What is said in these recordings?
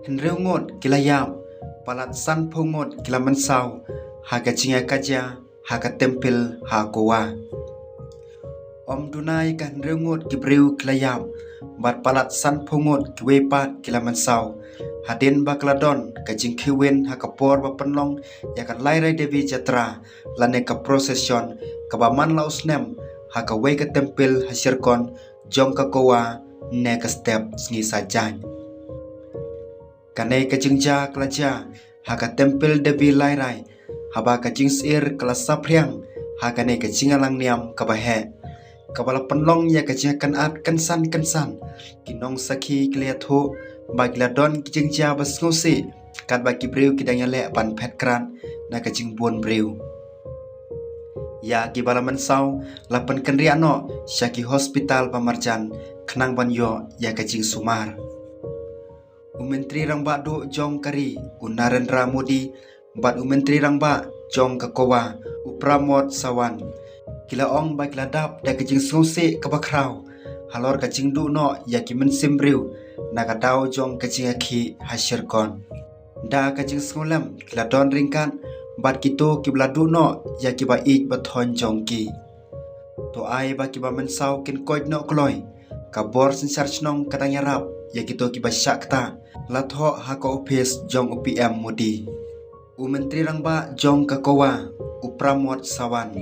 Henreungot kilayam, palat san pungot kilaman sau, haga cinga kaja, haga tempel hakowa. Om dunai kan henreungot kibriu kilayam, bat palat san pungot kiwepat kilaman sau, hadin bakladon kajing kiwen hakapor bapenlong yakan lairai devi jatra, lane ka prosesion kabaman lausnem, haka we ka tempel hasirkon jong kakowa ne ka step sngi sajan. Kanai kajing ja kelaja, haka tempel devi lairai, haba kajing sir kelas sapriang, haka ne kajing alang niam kabahe. Kabala penlong ya kajing kanat kansan, kinong saki kliatho, bagladon kajing ja basngusi, kat bagi briu kidangnya le ban pet kran, na kajing buon briu. Ya kibala mensau, lapan kenriano, syaki hospital pamarjan, kenang banyo ya kajing sumar. Menteri Rangba do jong kari Narendra Modi bat Menteri Rangba jong kakowa Pramod Sawan kila ong ba kila dap da kajing sungsi kabakrau halor kajing du no ya ki mensimbriu na kadau jong kajing aki hasirkon da kajing sungulam kila don ringkan bat kito kibla du no ya ki ba ik bathon jong ki to ai ba ki ba mensau kin koi no kloi kabor sinsar chnong katang yarap ya kito ki ba syakta latho haka office jong UPM Modi. Menteri Rangba jong kakowa Pramod Sawan.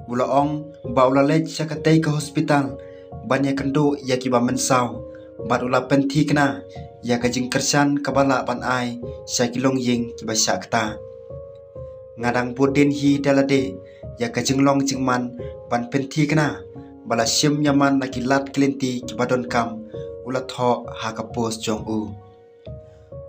Bulaong ba ulalej syakatay ka hospital banya kendo ya kiba mensau. Bat ula penti kena ya kajing kersan kabala pan ai syakilong ying kiba syakta. Ngadang budin hi dalade ya kajing long jingman ban penti kena bala syim nyaman laki lat kelinti kiba don kam ulatho haka post jong u.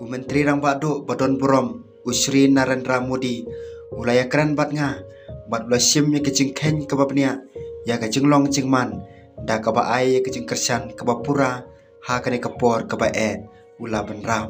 Menteri Rangba do badon burom Usri Narendra Modi ulaya kran bat nga bat ula sim ya kecing ken kababnia ya kecing long cingman da kaba ai ya kecing kersan kaba pura ha kane kapor kaba ula benram.